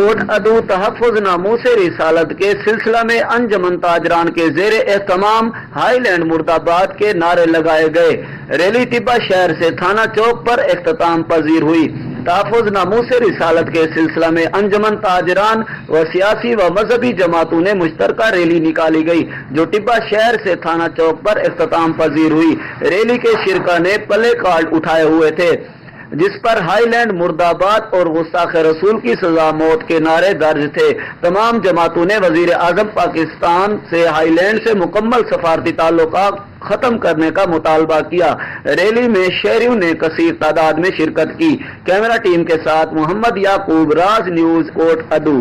Coat अदू तहफ़्फ़ुज़ नामूस रिसालत के सिलसिला में अंजमन ताजरान के ज़ेर एहतमाम हाईलैंड मुर्दाबाद के नारे लगाए गए। रैली तिब्बा शहर से थाना चौक पर इख्तिताम पजीर हुई। तहफ़्फ़ुज़ नामूस रिसालत के सिलसिला में अंजमन ताजरान व सियासी व मजहबी जमातों ने मुश्तरका रैली निकाली गई, जो टिब्बा शहर से थाना चौक पर इख्तिताम पजीर हुई। रैली के शिरका ने प्ले कार्ड उठाए हुए थे, जिस पर हाईलैंड मुर्दाबाद और गुस्ताख रसूल की सजा मौत के नारे दर्ज थे। तमाम जमातों ने वजीर आजम पाकिस्तान से हाईलैंड से मुकम्मल सफारती ताल्लुकात खत्म करने का मुतालबा किया। रैली में शहरियों ने कसीर तादाद में शिरकत की। कैमरा टीम के साथ मोहम्मद याकूब, राज न्यूज, कोट अदू।